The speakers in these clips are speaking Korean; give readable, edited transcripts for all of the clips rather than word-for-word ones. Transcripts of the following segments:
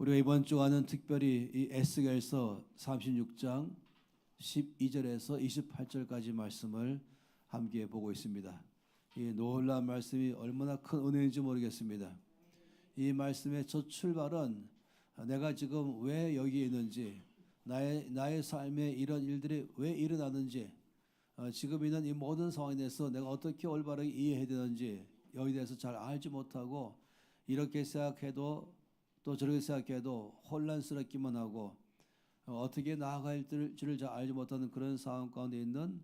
우리가 이번 주간은 특별히 이 에스겔서 36장 12절에서 28절까지 말씀을 함께 보고 있습니다. 이 놀라운 말씀이 얼마나 큰 은혜인지 모르겠습니다. 이 말씀의 첫 출발은 내가 지금 왜 여기에 있는지, 나의 삶에 이런 일들이 왜 일어나는지, 지금 있는 이 모든 상황에 대해서 내가 어떻게 올바르게 이해해야 되는지 여기에 대해서 잘 알지 못하고, 이렇게 생각해도 또 저렇게 생각해도 혼란스럽기만 하고 어떻게 나아갈 줄을 잘 알지 못하는 그런 상황 가운데 있는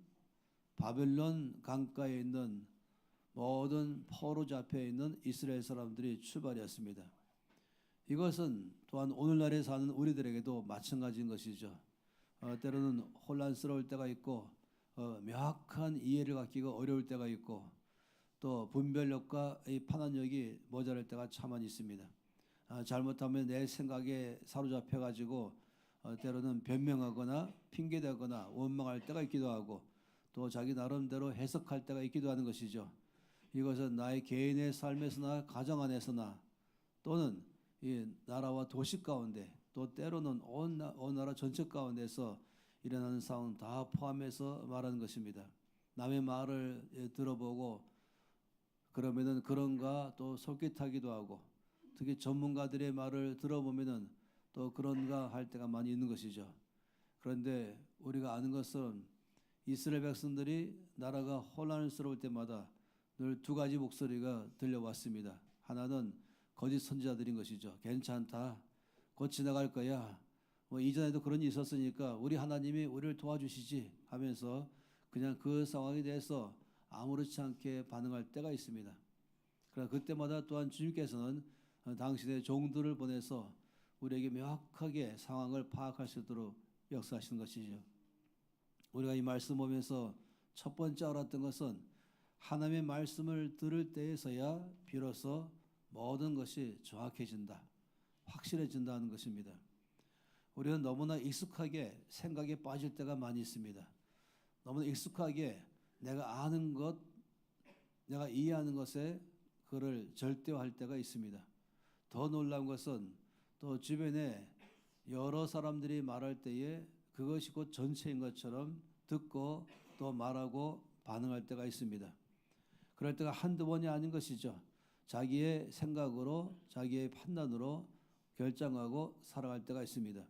바벨론 강가에 있는 모든 포로 잡혀 있는 이스라엘 사람들이 출발이었습니다. 이것은 또한 오늘날에 사는 우리들에게도 마찬가지인 것이죠. 때로는 혼란스러울 때가 있고 명확한 이해를 갖기가 어려울 때가 있고 또 분별력과 이 판단력이 모자랄 때가 참 많이 있습니다. 잘못하면 내 생각에 사로잡혀 가지고 때로는 변명하거나 핑계대거나 원망할 때가 있기도 하고 또 자기 나름대로 해석할 때가 있기도 하는 것이죠. 이것은 나의 개인의 삶에서나 가정 안에서나 또는 이 나라와 도시 가운데 또 때로는 온 나라 전체 가운데서 일어나는 상황 다 포함해서 말하는 것입니다. 남의 말을 들어보고 그러면은 그런가 또 솔깃하기도 하고, 특히 전문가들의 말을 들어보면은 또 그런가 할 때가 많이 있는 것이죠. 그런데 우리가 아는 것은 이스라엘 백성들이 나라가 혼란스러울 때마다 늘 두 가지 목소리가 들려왔습니다. 하나는 거짓 선지자들인 것이죠. 괜찮다, 곧 지나갈 거야, 뭐 이전에도 그런 일이 있었으니까 우리 하나님이 우리를 도와주시지 하면서 그냥 그 상황에 대해서 아무렇지 않게 반응할 때가 있습니다. 그러나 그때마다 또한 주님께서는 당신의 종들을 보내서 우리에게 명확하게 상황을 파악할 수 있도록 역사하시는 것이죠. 우리가 이 말씀 보면서 첫 번째 알았던 것은 하나님의 말씀을 들을 때에서야 비로소 모든 것이 정확해진다, 확실해진다는 것입니다. 우리는 너무나 익숙하게 생각에 빠질 때가 많이 있습니다. 너무나 익숙하게 내가 아는 것, 내가 이해하는 것에 그를 절대화할 때가 있습니다. 더 놀라운 것은 또 주변에 여러 사람들이 말할 때에 그것이 곧 전체인 것처럼 듣고 또 말하고 반응할 때가 있습니다. 그럴 때가 한두 번이 아닌 것이죠. 자기의 생각으로 자기의 판단으로 결정하고 살아갈 때가 있습니다.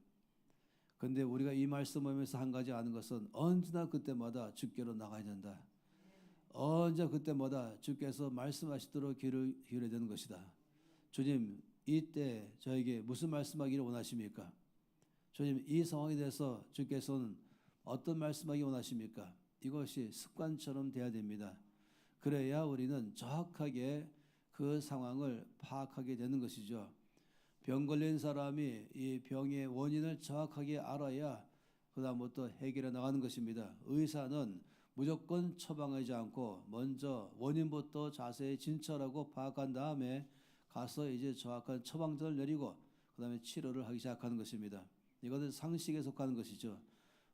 그런데 우리가 이 말씀 보면서 한 가지 아는 것은 언제나 그때마다 주께로 나가야 된다. 언제 그때마다 주께서 말씀하시도록 귀를 기울여야 되는 것이다. 주님, 이때 저에게 무슨 말씀하기를 원하십니까? 주님, 이 상황에 대해서 주께서는 어떤 말씀하기 원하십니까? 이것이 습관처럼 돼야 됩니다. 그래야 우리는 정확하게 그 상황을 파악하게 되는 것이죠. 병 걸린 사람이 이 병의 원인을 정확하게 알아야 그다음부터 해결해 나가는 것입니다. 의사는 무조건 처방하지 않고 먼저 원인부터 자세히 진찰하고 파악한 다음에 가서 이제 정확한 처방전을 내리고 그다음에 치료를 하기 시작하는 것입니다. 이것은 상식에 속하는 것이죠.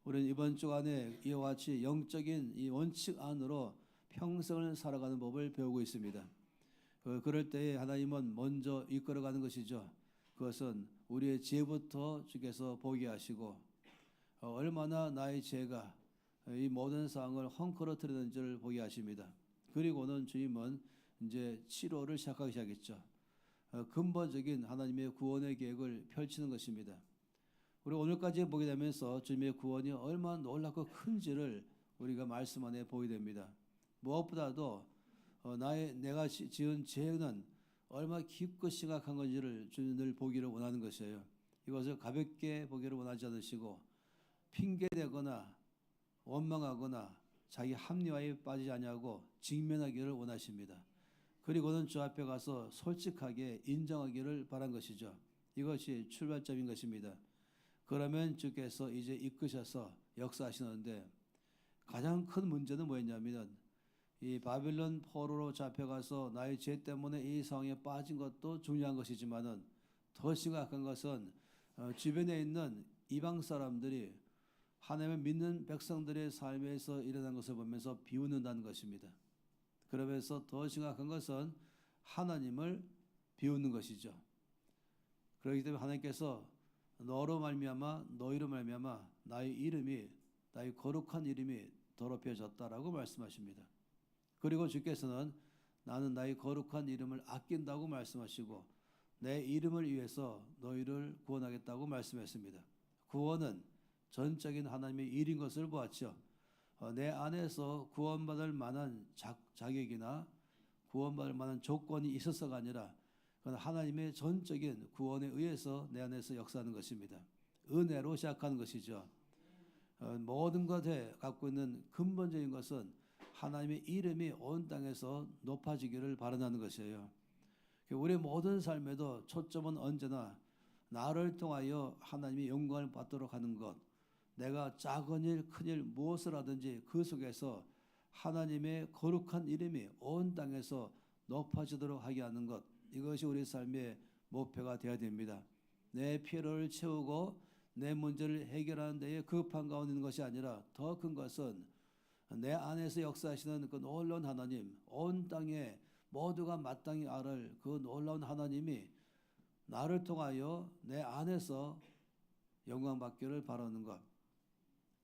우리는 이번 주간에 이와 같이 영적인 이 원칙 안으로 평생을 살아가는 법을 배우고 있습니다. 그럴 때에 하나님은 먼저 이끌어가는 것이죠. 그것은 우리의 죄부터 주께서 보게 하시고 얼마나 나의 죄가 이 모든 상황을 헝클어뜨리는지를 보게 하십니다. 그리고는 주님은 이제 치료를 시작하기 시작했죠. 근본적인 하나님의 구원의 계획을 펼치는 것입니다. 우리 오늘까지 보게 되면서 주님의 구원이 얼마나 놀랍고 큰지를 우리가 말씀 안에 보게 됩니다. 무엇보다도 내가 지은 죄는 얼마나 깊고 심각한 건지를 주님 늘 보기를 원하는 것이에요. 이것을 가볍게 보기를 원하지 않으시고 핑계대거나 원망하거나 자기 합리화에 빠지지 않냐고 직면하기를 원하십니다. 그리고는 주 앞에 가서 솔직하게 인정하기를 바란 것이죠. 이것이 출발점인 것입니다. 그러면 주께서 이제 이끄셔서 역사하시는데, 가장 큰 문제는 뭐였냐면 이 바빌론 포로로 잡혀가서 나의 죄 때문에 이 상황에 빠진 것도 중요한 것이지만은 더 심각한 것은 주변에 있는 이방 사람들이 하나님을 믿는 백성들의 삶에서 일어난 것을 보면서 비웃는다는 것입니다. 그러면서 더 심각한 것은 하나님을 비웃는 것이죠. 그렇기 때문에 하나님께서 너로 말미암아 너희로 말미암아 나의 이름이 나의 거룩한 이름이 더럽혀졌다라고 말씀하십니다. 그리고 주께서는 나는 나의 거룩한 이름을 아낀다고 말씀하시고 내 이름을 위해서 너희를 구원하겠다고 말씀했습니다. 구원은 전적인 하나님의 일인 것을 보았죠. 내 안에서 구원받을 만한 자격이나 구원받을 만한 조건이 있어서가 아니라 그건 하나님의 전적인 구원에 의해서 내 안에서 역사하는 것입니다. 은혜로 시작하는 것이죠. 모든 것에 갖고 있는 근본적인 것은 하나님의 이름이 온 땅에서 높아지기를 바라는 것이에요. 우리의 모든 삶에도 초점은 언제나 나를 통하여 하나님의 영광을 받도록 하는 것, 내가 작은 일, 큰 일 무엇을 하든지 그 속에서 하나님의 거룩한 이름이 온 땅에서 높아지도록 하게 하는 것, 이것이 우리 삶의 목표가 되어야 됩니다. 내 필요를 채우고 내 문제를 해결하는 데에 급한 가운데 있는 것이 아니라 더 큰 것은 내 안에서 역사하시는 그 놀라운 하나님, 온 땅에 모두가 마땅히 알을 그 놀라운 하나님이 나를 통하여 내 안에서 영광 받기를 바라는 것,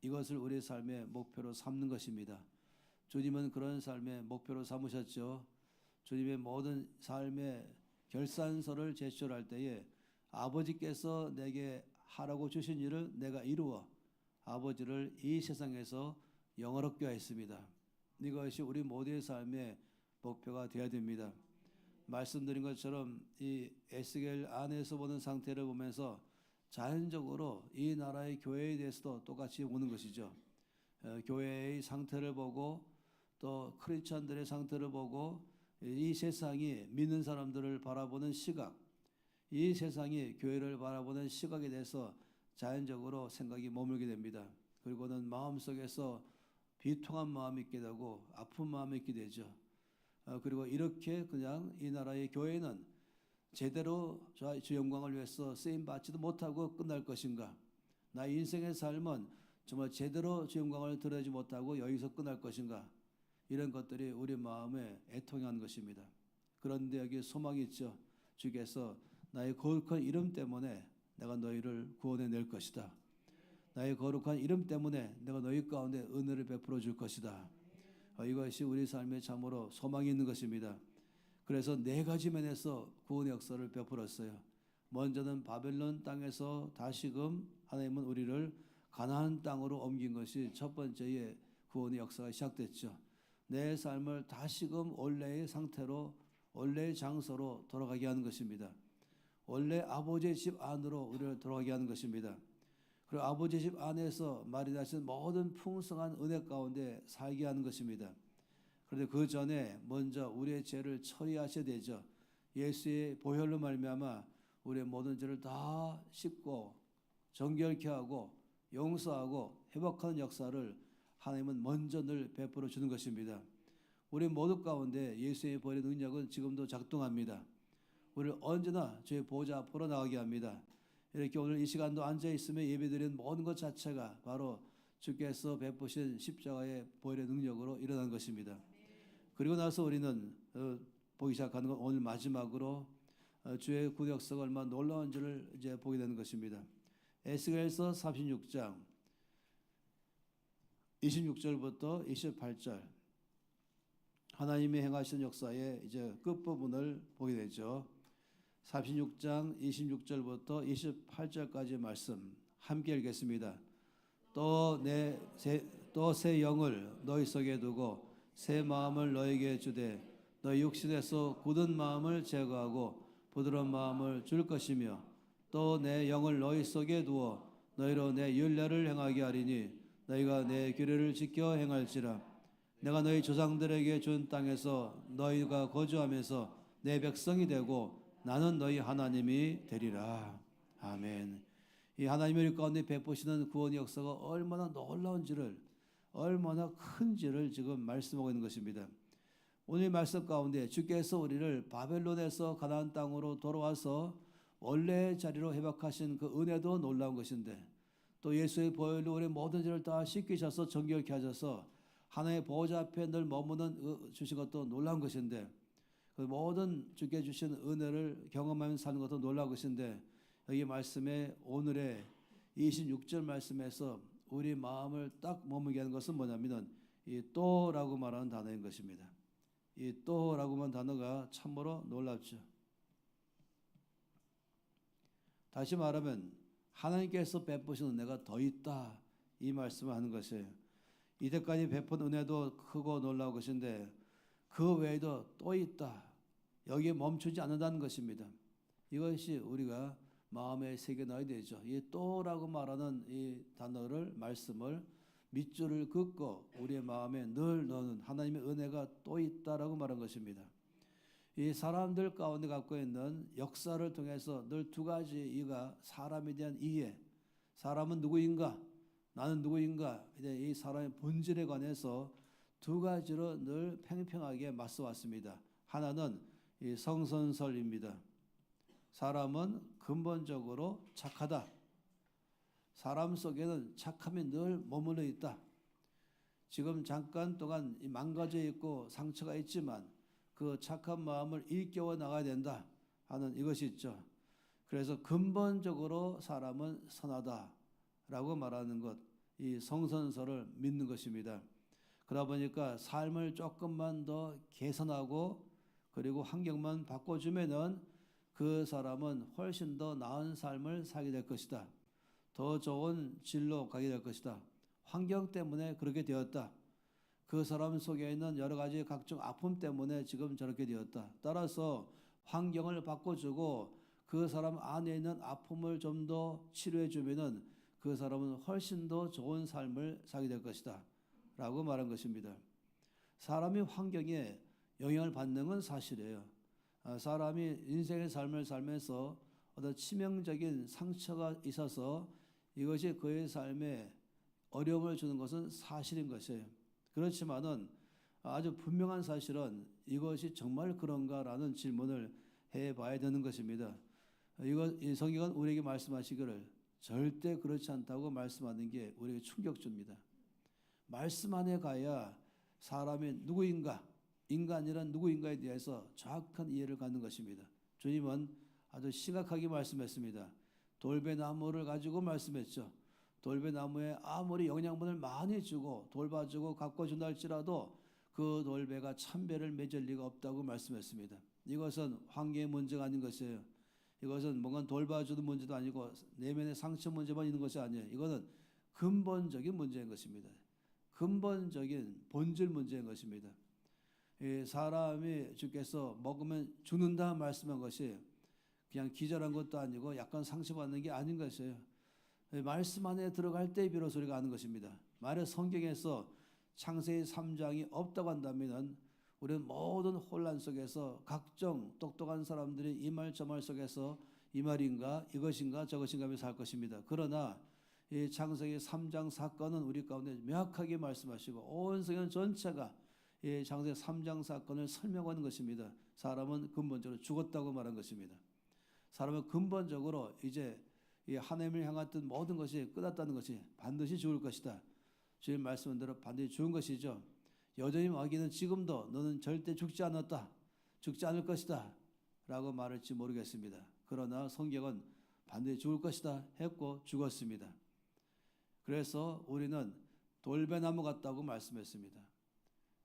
이것을 우리 삶의 목표로 삼는 것입니다. 주님은 그런 삶의 목표로 삼으셨죠. 주님의 모든 삶의 결산서를 제출할 때에 아버지께서 내게 하라고 주신 일을 내가 이루어 아버지를 이 세상에서 영화롭게 했습니다. 이것이 우리 모두의 삶의 목표가 되어야 됩니다. 말씀드린 것처럼 이 에스겔 안에서 보는 상태를 보면서 자연적으로 이 나라의 교회에 대해서도 똑같이 보는 것이죠. 교회의 상태를 보고 또 크리스천들의 상태를 보고 이 세상이 믿는 사람들을 바라보는 시각, 이 세상이 교회를 바라보는 시각에 대해서 자연적으로 생각이 머물게 됩니다. 그리고는 마음속에서 비통한 마음이 있게 되고 아픈 마음이 있게 되죠. 그리고 이렇게 그냥 이 나라의 교회는 제대로 주 영광을 위해서 쓰임 받지도 못하고 끝날 것인가? 나의 인생의 삶은 정말 제대로 주 영광을 드러내지 못하고 여기서 끝날 것인가? 이런 것들이 우리 마음에 애통한 것입니다. 그런데 여기 소망이 있죠. 주께서 나의 거룩한 이름 때문에 내가 너희를 구원해 낼 것이다. 나의 거룩한 이름 때문에 내가 너희 가운데 은혜를 베풀어 줄 것이다. 이것이 우리 삶에 참으로 소망이 있는 것입니다. 그래서 네 가지 면에서 구원의 역사를 베풀었어요. 먼저는 바벨론 땅에서 다시금 하나님은 우리를 가나안 땅으로 옮긴 것이 첫 번째의 구원의 역사가 시작됐죠. 내 삶을 다시금 원래의 상태로 원래의 장소로 돌아가게 하는 것입니다. 원래 아버지의 집 안으로 우리를 돌아가게 하는 것입니다. 그리고 아버지 집 안에서 마련하신 모든 풍성한 은혜 가운데 살게 하는 것입니다. 그런데 그 전에 먼저 우리의 죄를 처리하셔야 되죠. 예수의 보혈로 말미암아 우리의 모든 죄를 다 씻고 정결케 하고 용서하고 회복하는 역사를 하나님은 먼저 늘 베풀어 주는 것입니다. 우리 모두 가운데 예수의 보혈의 능력은 지금도 작동합니다. 우리를 언제나 주의 보좌 앞으로 나가게 합니다. 이렇게 오늘 이 시간도 앉아있으며 예배드리는 모든 것 자체가 바로 주께서 베푸신 십자가의 보혈의 능력으로 일어난 것입니다. 그리고 나서 우리는 보기 시작하는 건 오늘 마지막으로 주의 구원 역사가 얼마나 놀라운지를 이제 보게 되는 것입니다. 에스겔서 36장 26절부터 28절 하나님이 행하신 역사의 이제 끝부분을 보게 되죠. 36장 26절부터 28절까지 말씀 함께 읽겠습니다. 또 새 영을 너희 속에 두고 새 마음을 너희에게 주되 너희 육신에서 굳은 마음을 제거하고 부드러운 마음을 줄 것이며 또 내 영을 너희 속에 두어 너희로 내 율례를 행하게 하리니 너희가 내 규례를 지켜 행할지라. 내가 너희 조상들에게 준 땅에서 너희가 거주하면서 내 백성이 되고 나는 너희 하나님이 되리라. 아멘. 이 하나님의 우리 가운데 베푸시는 구원의 역사가 얼마나 놀라운지를 얼마나 큰지를 지금 말씀하고 있는 것입니다. 오늘 말씀 가운데 주께서 우리를 바벨론에서 가나안 땅으로 돌아와서 원래의 자리로 회복하신 그 은혜도 놀라운 것인데 또 예수의 보혈로 우리 모든 죄를 다 씻기셔서 정결케 하셔서 하나님의 보호자 앞에 늘 머무는 주신 것도 놀라운 것인데 그 모든 주께 주신 은혜를 경험하면서 사는 것도 놀라운 것인데 여기 말씀에 오늘의 26절 말씀에서 우리 마음을 딱 머물게 하는 것은 뭐냐면은 이 또라고 말하는 단어인 것입니다. 이 또라고 하는 단어가 참으로 놀랍죠. 다시 말하면 하나님께서 베푸신 은혜가 더 있다, 이 말씀을 하는 것이에요. 이때까지 베푼 은혜도 크고 놀라운 것인데 그 외에도 또 있다, 여기에 멈추지 않는다는 것입니다. 이것이 우리가 마음에 새겨넣어야 되죠. 이 또라고 말하는 이 단어를, 말씀을 밑줄을 긋고 우리의 마음에 늘 넣는 하나님의 은혜가 또 있다라고 말한 것입니다. 이 사람들 가운데 갖고 있는 역사를 통해서 늘 두 가지 이가 사람에 대한 이해, 사람은 누구인가, 나는 누구인가, 이 사람의 본질에 관해서 두 가지로 늘 팽팽하게 맞서 왔습니다. 하나는 이 성선설입니다. 사람은 근본적으로 착하다. 사람 속에는 착함이 늘 머물러 있다. 지금 잠깐 동안 망가져 있고 상처가 있지만 그 착한 마음을 일깨워 나가야 된다 하는 이것이 있죠. 그래서 근본적으로 사람은 선하다라고 말하는 것, 이 성선설을 믿는 것입니다. 그러다 보니까 삶을 조금만 더 개선하고 그리고 환경만 바꿔주면은 그 사람은 훨씬 더 나은 삶을 살게 될 것이다. 더 좋은 진로 가게 될 것이다. 환경 때문에 그렇게 되었다. 그 사람 속에 있는 여러 가지 각종 아픔 때문에 지금 저렇게 되었다. 따라서 환경을 바꿔주고 그 사람 안에 있는 아픔을 좀 더 치료해 주면은 그 사람은 훨씬 더 좋은 삶을 살게 될 것이다 라고 말한 것입니다. 사람이 환경에 영향을 받는 건 사실이에요. 사람이 인생의 삶을 살면서 어떤 치명적인 상처가 있어서 이것이 그의 삶에 어려움을 주는 것은 사실인 것이에요. 그렇지만은 아주 분명한 사실은 이것이 정말 그런가라는 질문을 해봐야 되는 것입니다. 이 성경은 우리에게 말씀하시기를 절대 그렇지 않다고 말씀하는 게 우리에게 충격줍니다. 말씀 안에 가야 사람이 누구인가, 인간이란 누구인가에 대해서 정확한 이해를 갖는 것입니다. 주님은 아주 심각하게 말씀했습니다. 돌배나무를 가지고 말씀했죠. 돌배나무에 아무리 영양분을 많이 주고 돌봐주고 가꿔준다 할지라도 그 돌배가 참배를 맺을 리가 없다고 말씀했습니다. 이것은 환경의 문제가 아닌 것이에요. 이것은 뭔가 돌봐주는 문제도 아니고 내면의 상처 문제만 있는 것이 아니에요. 이거는 근본적인 문제인 것입니다. 근본적인 본질 문제인 것입니다. 사람이 주께서 먹으면 죽는다 말씀한 것이 그냥 기절한 것도 아니고 약간 상처받는 게 아닌 것이에요. 말씀 안에 들어갈 때 비로소 우리가 아는 것입니다. 만약 성경에서 창세기 3장이 없다고 한다면 우리는 모든 혼란 속에서 각종 똑똑한 사람들이 이 말 저 말 속에서 이 말인가 이것인가 저것인가 하면서 살 것입니다. 그러나 이 창세기 3장 사건은 우리 가운데 명확하게 말씀하시고 온 성경 전체가 이 창세기 3장 사건을 설명하는 것입니다. 사람은 근본적으로 죽었다고 말한 것입니다. 사람은 근본적으로 이제 이 하나님을 향했던 모든 것이 끝났다는 것이 반드시 죽을 것이다. 주님 말씀한 대로 반드시 죽은 것이죠. 여전히 마귀는 지금도 너는 절대 죽지 않았다. 죽지 않을 것이다. 라고 말할지 모르겠습니다. 그러나 성경은 반드시 죽을 것이다 했고 죽었습니다. 그래서 우리는 돌배나무 같다고 말씀했습니다.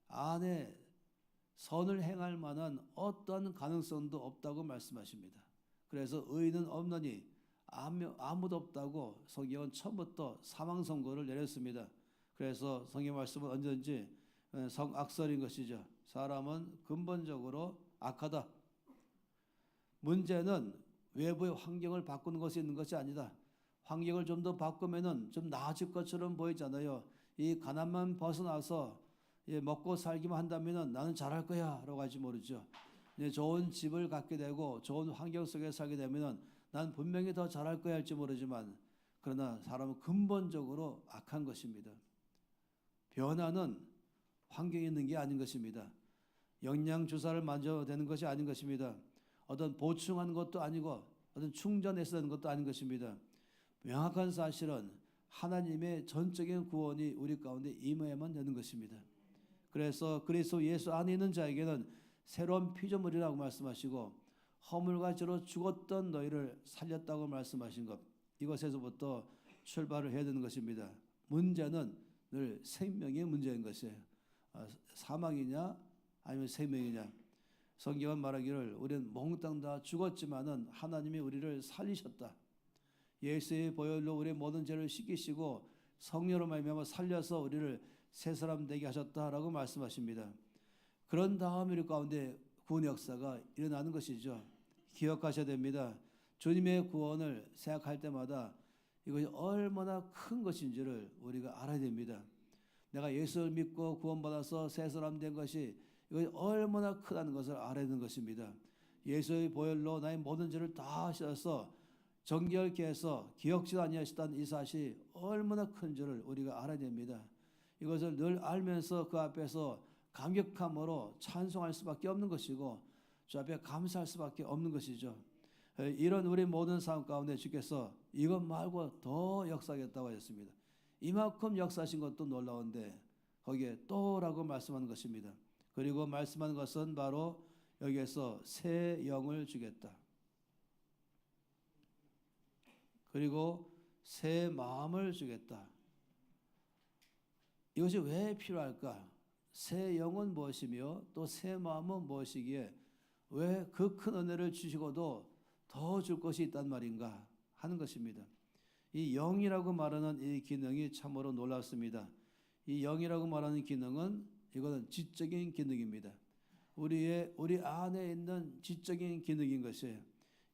안에 선을 행할 만한 어떤 가능성도 없다고 말씀하십니다. 그래서 의인은 없느니 아무도 없다고 성경은 처음부터 사망 선고를 내렸습니다. 그래서 성경 말씀은 언제든지 성악설인 것이죠. 사람은 근본적으로 악하다. 문제는 외부의 환경을 바꾸는 것이 있는 것이 아니다. 환경을 좀 더 바꾸면은 좀 나아질 것처럼 보이잖아요. 이 가난만 벗어나서 먹고 살기만 한다면은 나는 잘할 거야 라고 하지 모르죠. 좋은 집을 갖게 되고 좋은 환경 속에 살게 되면은 난 분명히 더 잘할 거야 할지 모르지만 그러나 사람은 근본적으로 악한 것입니다. 변화는 환경에 있는 게 아닌 것입니다. 영양 주사를 만져도 되는 것이 아닌 것입니다. 어떤 보충하는 것도 아니고 어떤 충전해서 되는 것도 아닌 것입니다. 명확한 사실은 하나님의 전적인 구원이 우리 가운데 임해야만 되는 것입니다. 그래서 그리스도 예수 안에 있는 자에게는 새로운 피조물이라고 말씀하시고 허물과 죄로 죽었던 너희를 살렸다고 말씀하신 것, 이것에서부터 출발을 해야 되는 것입니다. 문제는 늘 생명의 문제인 것이에요. 사망이냐 아니면 생명이냐. 성경은 말하기를 우리는 몽땅 다 죽었지만은 하나님이 우리를 살리셨다. 예수의 보혈로 우리의 모든 죄를 씻기시고 성령으로 말미암아 살려서 우리를 새 사람 되게 하셨다라고 말씀하십니다. 그런 다음 우리 가운데 구원 역사가 일어나는 것이죠. 기억하셔야 됩니다. 주님의 구원을 생각할 때마다 이것이 얼마나 큰 것인지를 우리가 알아야 됩니다. 내가 예수를 믿고 구원받아서 새 사람 된 것이 이것이 얼마나 크다는 것을 알아야 하는 것입니다. 예수의 보혈로 나의 모든 죄를 다 씻어서 정결케 해서 기억지도 아니하시던 이 사실이 얼마나 큰 줄을 우리가 알아야 됩니다. 이것을 늘 알면서 그 앞에서 감격함으로 찬송할 수밖에 없는 것이고 주 앞에 감사할 수밖에 없는 것이죠. 이런 우리 모든 삶 가운데 주께서 이것 말고 더 역사하겠다고 하셨습니다. 이만큼 역사하신 것도 놀라운데 거기에 또라고 말씀하는 것입니다. 그리고 말씀하는 것은 바로 여기에서 새 영을 주겠다. 그리고 새 마음을 주겠다. 이것이 왜 필요할까? 새 영은 무엇이며 또 새 마음은 무엇이기에 왜 그 큰 은혜를 주시고도 더 줄 것이 있단 말인가 하는 것입니다. 이 영이라고 말하는 이 기능이 참으로 놀랍습니다. 이 영이라고 말하는 기능은 이거는 지적인 기능입니다. 우리 안에 있는 지적인 기능인 것이에요.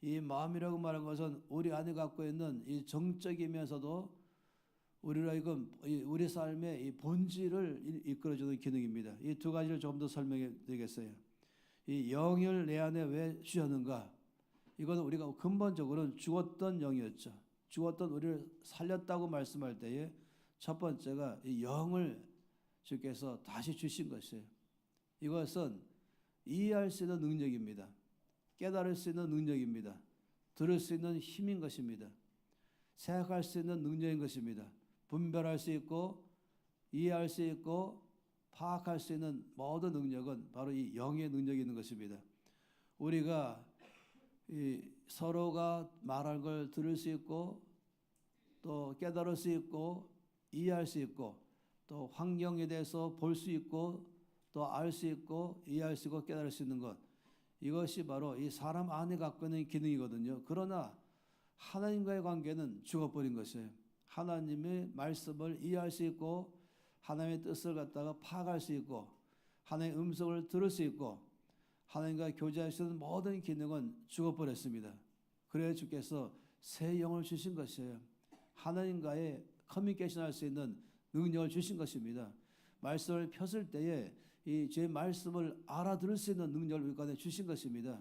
이 마음이라고 말하는 것은 우리 안에 갖고 있는 이 정적이면서도 우리로 하여금 우리 삶의 이 본질을 이끌어주는 기능입니다. 이 두 가지를 좀 더 설명해 드리겠어요. 이 영을 내 안에 왜 주셨는가? 이건 우리가 근본적으로는 죽었던 영이었죠. 죽었던 우리를 살렸다고 말씀할 때에 첫 번째가 이 영을 주께서 다시 주신 것이에요. 이것은 이해할 수 있는 능력입니다. 깨달을 수 있는 능력입니다. 들을 수 있는 힘인 것입니다. 생각할 수 있는 능력인 것입니다. 분별할 수 있고 이해할 수 있고 파악할 수 있는 모든 능력은 바로 이 영의 능력이 있는 것입니다. 우리가 서로가 말할 걸 들을 수 있고 또 깨달을 수 있고 이해할 수 있고 또 환경에 대해서 볼 수 있고 또 알 수 있고 이해할 수 있고 깨달을 수 있는 것, 이것이 바로 이 사람 안에 갖고 있는 기능이거든요. 그러나 하나님과의 관계는 죽어버린 것이에요. 하나님의 말씀을 이해할 수 있고 하나님의 뜻을 갖다가 파악할 수 있고 하나님의 음성을 들을 수 있고 하나님과 교제할 수 있는 모든 기능은 죽어버렸습니다. 그래야 주께서 새 영을 주신 것이에요. 하나님과의 커뮤니케이션 할 수 있는 능력을 주신 것입니다. 말씀을 폈을 때에 이 제 말씀을 알아들을 수 있는 능력을 우리 가운데 주신 것입니다.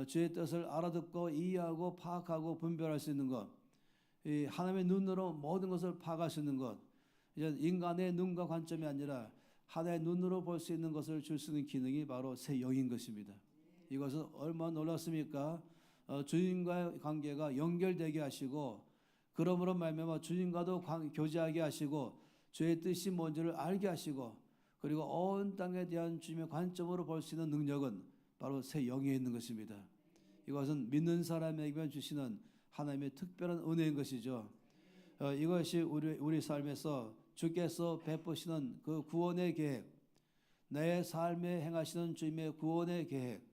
주의 뜻을 알아듣고 이해하고 파악하고 분별할 수 있는 것, 이 하나님의 눈으로 모든 것을 파악할 수 있는 것, 이제 인간의 눈과 관점이 아니라 하나의 눈으로 볼 수 있는 것을 줄 수 있는 기능이 바로 새 영인 것입니다. 이것은 얼마나 놀랍습니까? 주님과의 관계가 연결되게 하시고 그러므로 말미암아 주님과도 교제하게 하시고 주의 뜻이 뭔지를 알게 하시고 그리고 온 땅에 대한 주님의 관점으로 볼 수 있는 능력은 바로 새 영에 있는 것입니다. 이것은 믿는 사람에게만 주시는 하나님의 특별한 은혜인 것이죠. 이것이 우리 삶에서 주께서 베푸시는 그 구원의 계획, 내 삶에 행하시는 주님의 구원의 계획,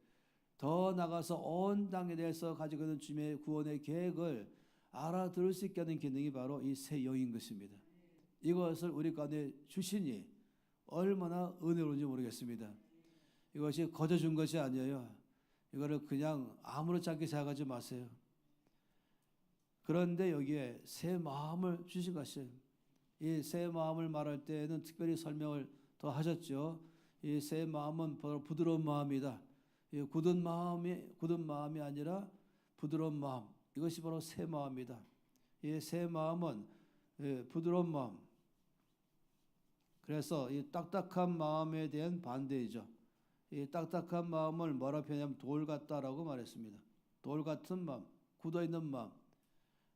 더 나가서 온 땅에 대해서 가지고 있는 주님의 구원의 계획을 알아들을 수 있게 하는 기능이 바로 이 새 영인 것입니다. 이것을 우리 가운데 주시니 얼마나 은혜로운지 모르겠습니다. 이것이 거저 준 것이 아니에요. 이거를 그냥 아무렇지 않게 생각하지 마세요. 그런데 여기에 새 마음을 주신 것이에요. 이 새 마음을 말할 때에는 특별히 설명을 더 하셨죠. 이 새 마음은 바로 부드러운 마음이다. 이 굳은 마음이 아니라 부드러운 마음. 이것이 바로 새 마음이다. 이 새 마음은 부드러운 마음. 그래서 이 딱딱한 마음에 대한 반대이죠. 이 딱딱한 마음을 뭐라 표현하면 돌 같다라고 말했습니다. 돌 같은 마음, 굳어 있는 마음.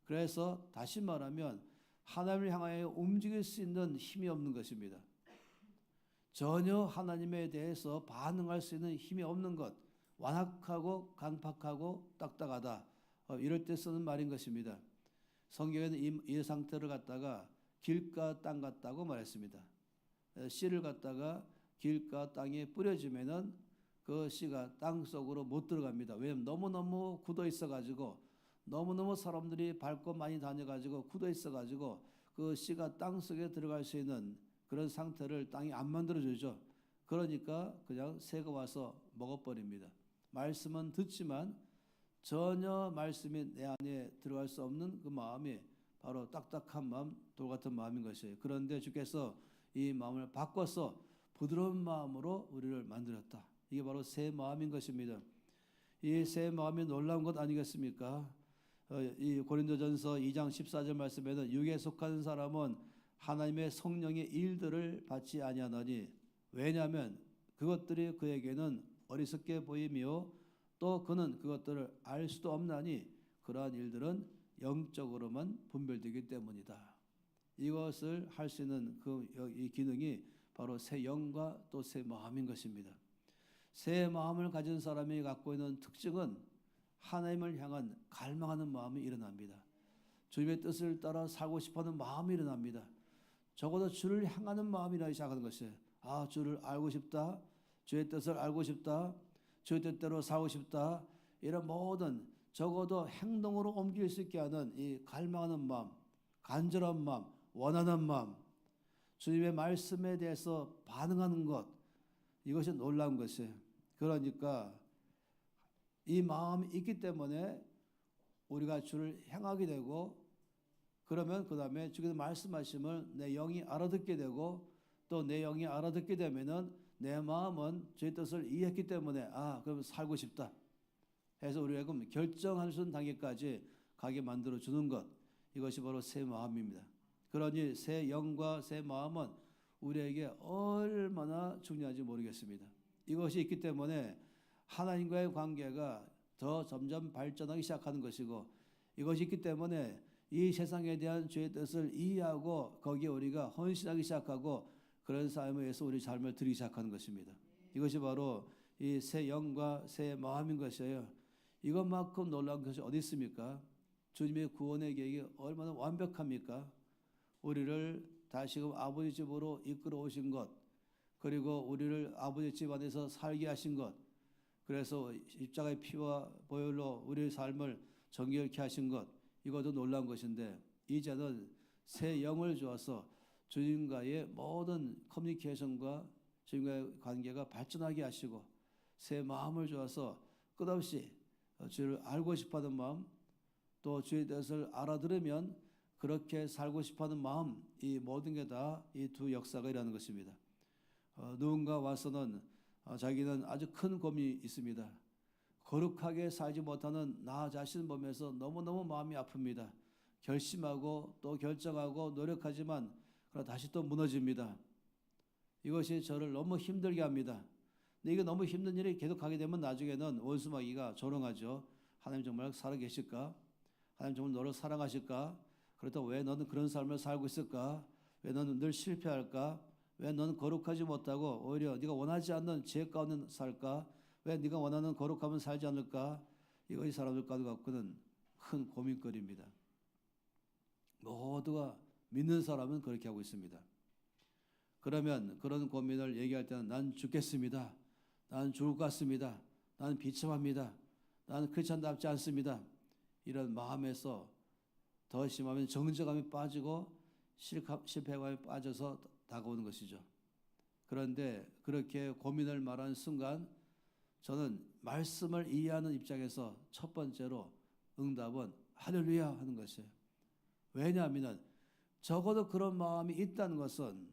그래서 다시 말하면 하나님을 향하여 움직일 수 있는 힘이 없는 것입니다. 전혀 하나님에 대해서 반응할 수 있는 힘이 없는 것. 완악하고 강팍하고 딱딱하다. 이럴 때 쓰는 말인 것입니다. 성경에는 이 상태를 갖다가 길가 땅 같다고 말했습니다. 씨를 갖다가 길가 땅에 뿌려주면은 그 씨가 땅 속으로 못 들어갑니다. 왜냐하면 너무너무 굳어 있어가지고 너무너무 사람들이 밟고 많이 다녀가지고 굳어 있어가지고 그 씨가 땅 속에 들어갈 수 있는 그런 상태를 땅이 안 만들어주죠. 그러니까 그냥 새가 와서 먹어버립니다. 말씀은 듣지만 전혀 말씀이 내 안에 들어갈 수 없는 그 마음이 바로 딱딱한 마음, 돌 같은 마음인 것이에요. 그런데 주께서 이 마음을 바꿔서 부드러운 마음으로 우리를 만들었다. 이게 바로 새 마음인 것입니다. 이 새 마음이 놀라운 것 아니겠습니까? 이 고린도전서 2장 14절 말씀에는 육에 속한 사람은 하나님의 성령의 일들을 받지 아니하나니 왜냐하면 그것들이 그에게는 어리석게 보이며 또 그는 그것들을 알 수도 없나니 그러한 일들은 영적으로만 분별되기 때문이다. 이것을 할 수 있는 이 기능이 바로 새 영과 또 새 마음인 것입니다. 새 마음을 가진 사람이 갖고 있는 특징은 하나님을 향한 갈망하는 마음이 일어납니다. 주님의 뜻을 따라 살고 싶어하는 마음이 일어납니다. 적어도 주를 향하는 마음이라기 시작하는 것이에요. 아, 주를 알고 싶다. 주의 뜻을 알고 싶다. 주의 뜻대로 살고 싶다. 이런 모든 적어도 행동으로 옮길 수 있게 하는 이 갈망하는 마음, 간절한 마음, 원하는 마음, 주님의 말씀에 대해서 반응하는 것, 이것이 놀라운 것이에요. 그러니까 이 마음이 있기 때문에 우리가 주를 향하게 되고 그러면 그 다음에 주께서 말씀하심을 내 영이 알아듣게 되고 또 내 영이 알아듣게 되면은 내 마음은 주의 뜻을 이해했기 때문에 그럼 살고 싶다 해서 우리가 결정할 수 있는 단계까지 가게 만들어 주는 것, 이것이 바로 새 마음입니다. 그러니 새 영과 새 마음은 우리에게 얼마나 중요한지 모르겠습니다. 이것이 있기 때문에 하나님과의 관계가 더 점점 발전하기 시작하는 것이고 이것이 있기 때문에 이 세상에 대한 주의 뜻을 이해하고 거기에 우리가 헌신하기 시작하고 그런 삶에 의해서 우리 삶을 드리기 시작하는 것입니다. 이것이 바로 이 새 영과 새 마음인 것이에요. 이것만큼 놀라운 것이 어디 있습니까? 주님의 구원의 계획이 얼마나 완벽합니까? 우리를 다시금 아버지 집으로 이끌어 오신 것, 그리고 우리를 아버지 집 안에서 살게 하신 것, 그래서 십자가의 피와 보혈로 우리의 삶을 정결케 하신 것, 이것도 놀라운 것인데 이제는 새 영을 주어서 주님과의 모든 커뮤니케이션과 주님과의 관계가 발전하게 하시고 새 마음을 주어서 끝없이 주를 알고 싶어하는 마음, 또 주의 뜻을 알아들으면 그렇게 살고 싶어하는 마음, 이 모든 게 다 이 두 역사가 일어나는 것입니다. 누군가 와서는 자기는 아주 큰 고민이 있습니다. 거룩하게 살지 못하는 나 자신을 보면서 너무너무 마음이 아픕니다. 결심하고 또 결정하고 노력하지만 그러나 다시 또 무너집니다. 이것이 저를 너무 힘들게 합니다. 근데 이게 너무 힘든 일이 계속 하게 되면 나중에는 원수마귀가 조롱하죠. 하나님 정말 살아계실까? 하나님 정말 너를 사랑하실까? 그렇다고 왜 너는 그런 삶을 살고 있을까? 왜 너는 늘 실패할까? 왜 너는 거룩하지 못하고 오히려 네가 원하지 않는 죄 가운데 살까? 왜 네가 원하는 거룩함은 살지 않을까? 이것이 사람들 갖고는 큰 고민거리입니다. 모두가 믿는 사람은 그렇게 하고 있습니다. 그러면 그런 고민을 얘기할 때는 난 죽겠습니다. 난 죽을 것 같습니다. 나는 비참합니다. 나는 크리스천답지 않습니다. 이런 마음에서 더 심하면 정죄감에 빠지고 실패감에 빠져서 다가오는 것이죠. 그런데 그렇게 고민을 말하는 순간 저는 말씀을 이해하는 입장에서 첫 번째로 응답은 할렐루야 하는 것이에요. 왜냐하면 적어도 그런 마음이 있다는 것은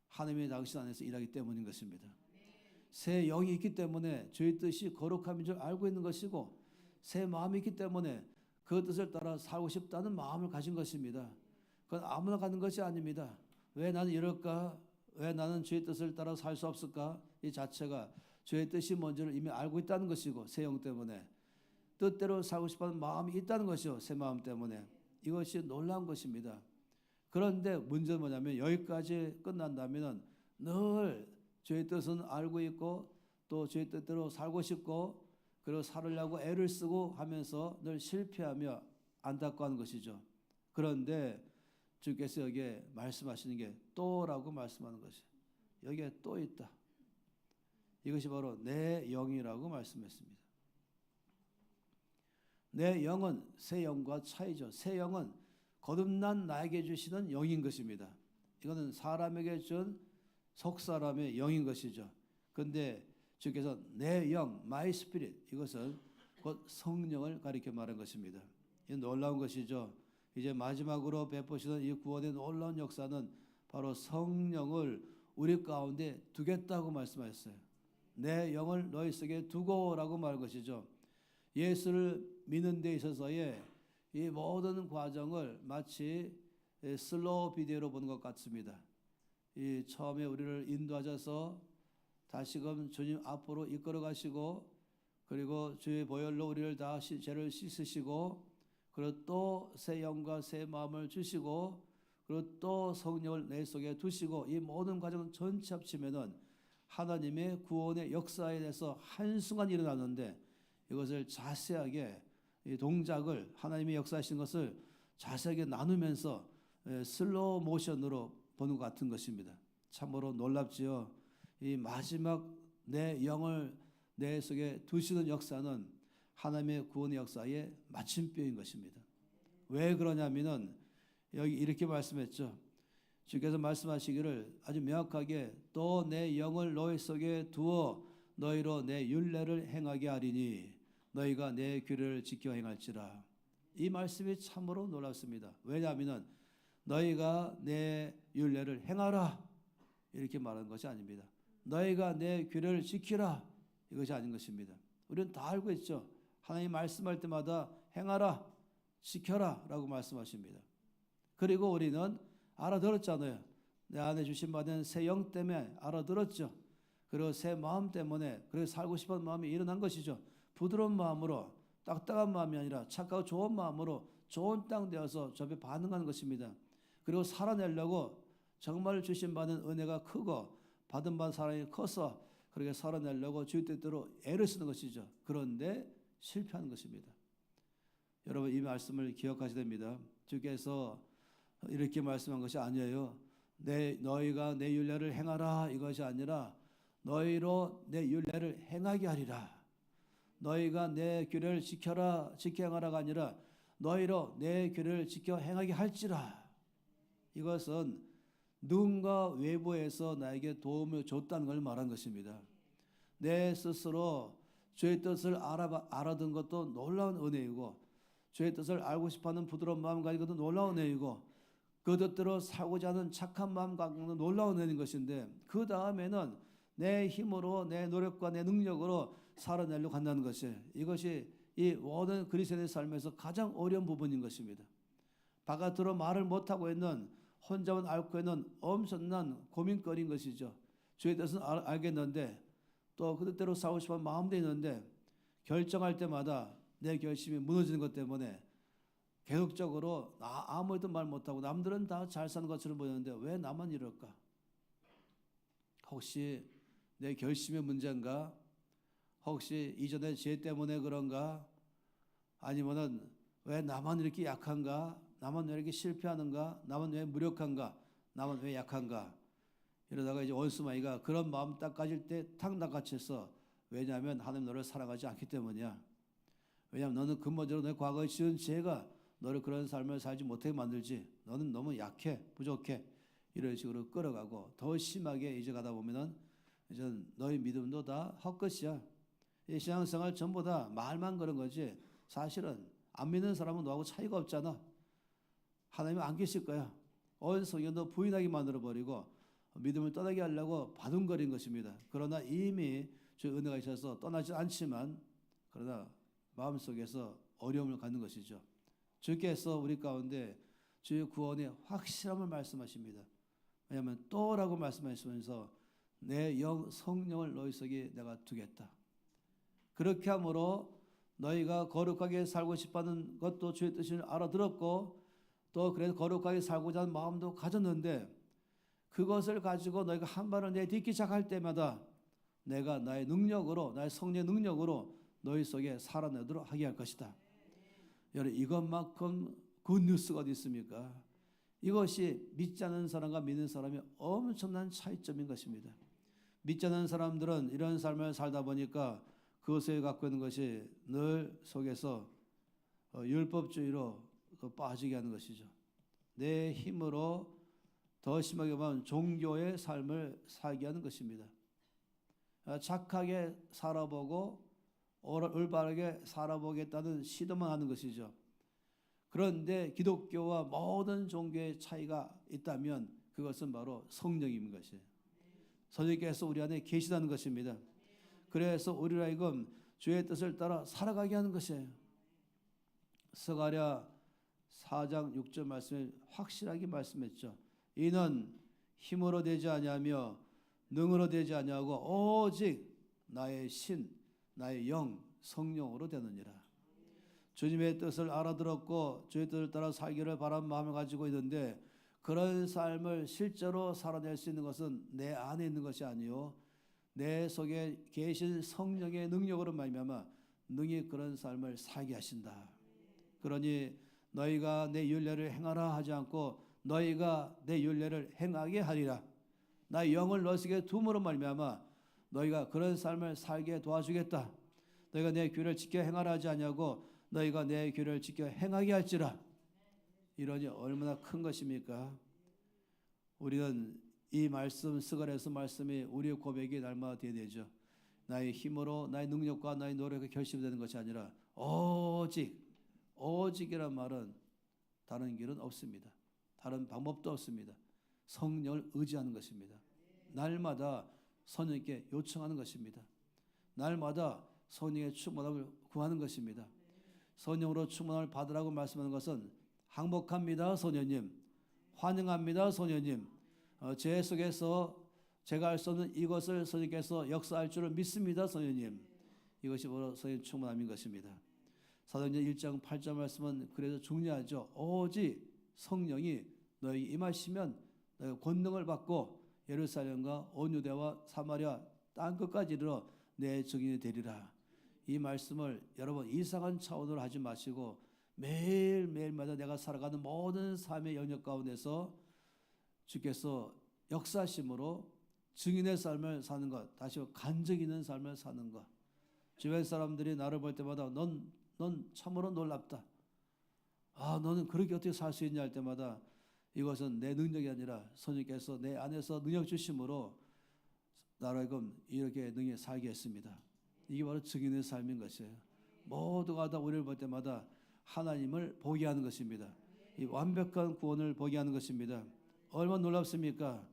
하나님의 당신 안에서 일하기 때문인 것입니다. 새 영이 있기 때문에 주의 뜻이 거룩함인 줄 알고 있는 것이고 새 마음이 있기 때문에 그 뜻을 따라 살고 싶다는 마음을 가진 것입니다. 그건 아무나 가는 것이 아닙니다. 왜 나는 이럴까? 왜 나는 주의 뜻을 따라 살 수 없을까? 이 자체가 주의 뜻이 뭔지를 이미 알고 있다는 것이고 새 영 때문에 뜻대로 살고 싶어하는 마음이 있다는 것이요. 새 마음 때문에 이것이 놀라운 것입니다. 그런데 문제는 뭐냐면 여기까지 끝난다면 늘 주의 뜻은 알고 있고 또 주의 뜻대로 살고 싶고 그리고 살으려고 애를 쓰고 하면서 늘 실패하며 안타까워하는 것이죠. 그런데 주께서 여기에 말씀하시는 게 또라고 말씀하는 것이에요. 여기에 또 있다. 이것이 바로 내 영이라고 말씀했습니다. 내 영은 새 영과 차이죠. 새 영은 거듭난 나에게 주시는 영인 것입니다. 이거는 사람에게 준 속사람의 영인 것이죠. 그런데 주께서 내 영, my spirit, 이것은 곧 성령을 가리켜 말한 것입니다. 이 놀라운 것이죠. 이제 마지막으로 베푸시는 이 구원의 놀라운 역사는 바로 성령을 우리 가운데 두겠다고 말씀하셨어요. 내 영을 너희 속에 두고라고 말한 것이죠. 예수를 믿는 데 있어서의 이 모든 과정을 마치 슬로우 비디오로 보는 것 같습니다. 이 처음에 우리를 인도하셔서 다시금 주님 앞으로 이끌어 가시고, 그리고 주의 보혈로 우리를 다 죄를 씻으시고, 그리고 또 새 영과 새 마음을 주시고, 그리고 또 성령을 내 속에 두시고, 이 모든 과정 전체 합치면은 하나님의 구원의 역사에 대해서 한순간 일어나는데, 이것을 자세하게 이 동작을 하나님의 역사하신 것을 자세하게 나누면서 슬로우 모션으로 보는 것 같은 것입니다. 참으로 놀랍지요. 이 마지막 내 영을 내 속에 두시는 역사는 하나님의 구원의 역사의 마침표인 것입니다. 왜 그러냐면은 여기 이렇게 말씀했죠. 주께서 말씀하시기를 아주 명확하게 또 내 영을 너희 속에 두어 너희로 내 율례를 행하게 하리니 너희가 내 규례를 지켜 행할지라. 이 말씀이 참으로 놀랍습니다. 왜냐하면 너희가 내 율례를 행하라 이렇게 말하는 것이 아닙니다. 너희가 내 규례를 지키라 이것이 아닌 것입니다. 우리는 다 알고 있죠. 하나님 말씀할 때마다 행하라, 지켜라 라고 말씀하십니다. 그리고 우리는 알아들었잖아요. 내 안에 주신 받은 새 영 때문에 알아들었죠. 그리고 새 마음 때문에 그래서 살고 싶은 마음이 일어난 것이죠. 부드러운 마음으로, 딱딱한 마음이 아니라 착하고 좋은 마음으로 좋은 땅 되어서 저 앞에 반응하는 것입니다. 그리고 살아내려고 정말 주신 받은 은혜가 크고 받은 사랑이 커서 그렇게 살아내려고 주의 뜻대로 애를 쓰는 것이죠. 그런데 실패하는 것입니다. 여러분 이 말씀을 기억하셔야 됩니다. 주께서 이렇게 말씀한 것이 아니에요. 너희가 내 율례를 행하라 이것이 아니라 너희로 내 율례를 행하게 하리라. 너희가 내 규례를 지켜 행하라가 아니라 너희로 내 규례를 지켜 행하게 할지라. 이것은 누군가 외부에서 나에게 도움을 줬다는 걸 말한 것입니다. 내 스스로 주의 뜻을 알아든 것도 놀라운 은혜이고 주의 뜻을 알고 싶어하는 부드러운 마음 가진 것도 놀라운 은혜이고 그 뜻대로 살고자 하는 착한 마음 가진 것도 놀라운 은혜인 것인데 그 다음에는 내 힘으로 내 노력과 내 능력으로 살아내려고 한다는 것이 이것이 이 모든 그리스도인의 삶에서 가장 어려운 부분인 것입니다. 바깥으로 말을 못하고 있는 혼자만 앓고 있는 엄청난 고민거리인 것이죠. 주의 뜻은 알겠는데 또 그 뜻대로 살고 싶은 마음도 있는데 결정할 때마다 내 결심이 무너지는 것 때문에 계속적으로 아무래도 말 못하고 남들은 다 잘 사는 것처럼 보이는데 왜 나만 이럴까? 혹시 내 결심의 문제인가? 혹시 이전의 죄 때문에 그런가? 아니면은 왜 나만 이렇게 약한가? 나만 왜 이렇게 실패하는가? 나만 왜 무력한가? 나만 왜 약한가? 이러다가 이제 원수마귀가 그런 마음 딱 가질 때 탁 낚아채서 왜냐하면 하나님 너를 사랑하지 않기 때문이야. 왜냐하면 너는 근본적으로 내 과거에 지은 죄가 너를 그런 삶을 살지 못하게 만들지. 너는 너무 약해, 부족해. 이런 식으로 끌어가고 더 심하게 이제 가다 보면은 이제 너의 믿음도 다 헛것이야. 이 신앙생활 전부 다 말만 그런 거지. 사실은 안 믿는 사람은 너하고 차이가 없잖아. 하나님은 안 계실 거야. 온 성경도 부인하게 만들어버리고 믿음을 떠나게 하려고 바둥거린 것입니다. 그러나 이미 주의 은혜가 있어서 떠나지 않지만 그러나 마음속에서 어려움을 갖는 것이죠. 주께서 우리 가운데 주의 구원의 확실함을 말씀하십니다. 왜냐하면 또라고 말씀하시면서 내 영 성령을 너희 속에 내가 두겠다. 그렇게 함으로 너희가 거룩하게 살고 싶어하는 것도 주의 뜻을 알아들었고 또 그래서 거룩하게 살고자 하는 마음도 가졌는데 그것을 가지고 너희가 한 발을 내딛기 시작할 때마다 내가 나의 능력으로 나의 성령의 능력으로 너희 속에 살아내도록 하게 할 것이다. 여러분, 이것만큼 굿뉴스가 어디 있습니까? 이것이 믿지 않는 사람과 믿는 사람이 엄청난 차이점인 것입니다. 믿지 않는 사람들은 이런 삶을 살다 보니까 그것에 갖고 있는 것이 늘 속에서 율법주의로 빠지게 하는 것이죠. 내 힘으로 더 심하게 보면 종교의 삶을 살게 하는 것입니다. 착하게 살아보고 올바르게 살아보겠다는 시도만 하는 것이죠. 그런데 기독교와 모든 종교의 차이가 있다면 그것은 바로 성령인 것이에요. 성령께서 우리 안에 계시다는 것입니다. 그래서 우리를 하여금 주의 뜻을 따라 살아가게 하는 것이에요. 스가랴 4장 6절 말씀에 확실하게 말씀했죠. 이는 힘으로 되지 아니하며 능으로 되지 아니하고 오직 나의 신, 나의 영, 성령으로 되느니라. 주님의 뜻을 알아들었고 주의 뜻을 따라 살기를 바라는 마음을 가지고 있는데 그런 삶을 실제로 살아낼 수 있는 것은 내 안에 있는 것이 아니요 내 속에 계신 성령의 능력으로 말미암아 능히 그런 삶을 살게 하신다. 그러니 너희가 내 율례를 행하라 하지 않고 너희가 내 율례를 행하게 하리라. 나의 영을 너희 속에 둠으로 말미암아 너희가 그런 삶을 살게 도와주겠다. 너희가 내 규례를 지켜 행하라 하지 아니하고 너희가 내 규례를 지켜 행하게 할지라. 이러니 얼마나 큰 것입니까? 우리는 이 말씀 스가랴서 말씀이 우리의 고백이 날마다 되어야 되죠. 나의 힘으로 나의 능력과 나의 노력이 결심되는 것이 아니라 오직이란 말은 다른 길은 없습니다. 다른 방법도 없습니다. 성령을 의지하는 것입니다. 날마다 성령께 요청하는 것입니다. 날마다 성령의 충만함을 구하는 것입니다. 성령으로 충만함을 받으라고 말씀하는 것은 항복합니다, 소녀님. 환영합니다, 소녀님. 제 속에서 제가 할 수 없는 이것을 성령께서 역사할 줄을 믿습니다, 소녀님. 이것이 바로 성령의 충만함인 것입니다. 사도행전 1장 8절 말씀은 그래서 중요하죠. 오직 성령이 너희 임하시면 너희 권능을 받고 예루살렘과 온 유대와 사마리아 땅 끝까지 이르러 내 증인이 되리라. 이 말씀을 여러분 이상한 차원으로 하지 마시고 매일매일마다 내가 살아가는 모든 삶의 영역 가운데서 주께서 역사심으로 증인의 삶을 사는 것, 다시 간증 있는 삶을 사는 것. 주변 사람들이 나를 볼 때마다 넌 참으로 놀랍다. 너는 그렇게 어떻게 살 수 있냐 할 때마다 이것은 내 능력이 아니라 성령께서 내 안에서 능력 주심으로 나를 하여금 이렇게 능히 살게 했습니다. 이게 바로 증인의 삶인 것이에요. 모두가 다 우리를 볼 때마다 하나님을 보게 하는 것입니다. 이 완벽한 구원을 보게 하는 것입니다. 얼마나 놀랍습니까?